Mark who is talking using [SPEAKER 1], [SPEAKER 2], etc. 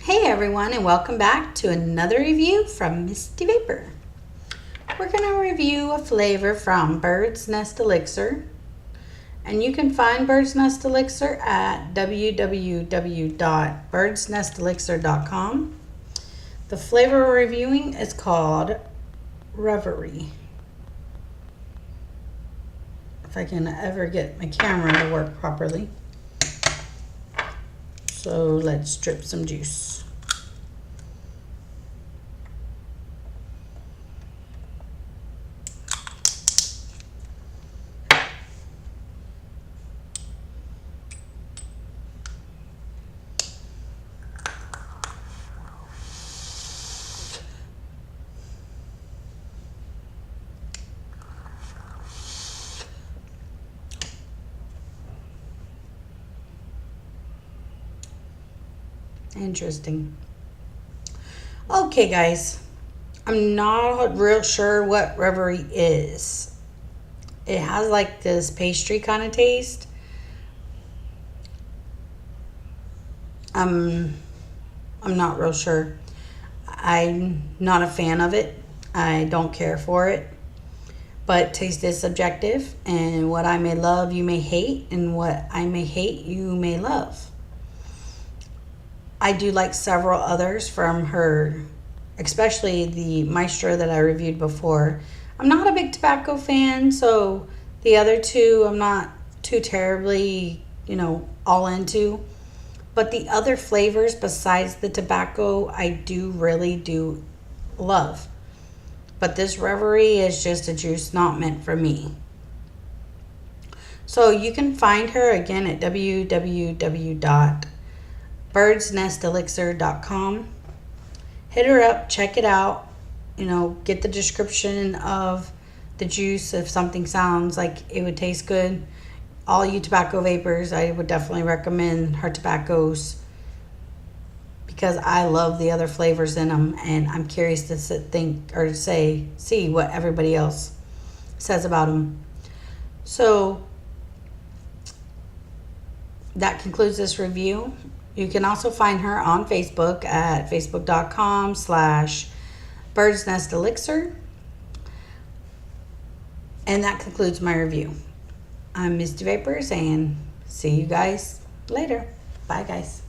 [SPEAKER 1] Hey everyone, and welcome back to another review from Misty Vapor. We're going to review a flavor from Bird's Nest Elixir, and you can find Bird's Nest Elixir at www.birdsnestelixir.com. The flavor we're reviewing is called Reverie. If I can ever get my camera to work properly. So let's drip some juice. Interesting. Okay, guys. I'm not real sure what Reverie is. It has like this pastry kind of taste. I'm not real sure. I'm not a fan of it. I don't care for it. But taste is subjective, and what I may love, you may hate, and what I may hate, you may love. I do like several others from her, especially the Maestro that I reviewed before. I'm not a big tobacco fan, so the other two I'm not too terribly, all into. But the other flavors besides the tobacco, I do love. But this Reverie is just a juice not meant for me. So you can find her again at www.birdsnestelixir.com. Hit her up, check it out, get the description of the juice if something sounds like it would taste good. All you tobacco vapors, I would definitely recommend her tobaccos because I love the other flavors in them, and I'm curious to see what everybody else says about them. So that concludes this review. You can also find her on Facebook at facebook.com/birdsnestelixir. And that concludes my review. I'm Misty Vapors, and see you guys later. Bye, guys.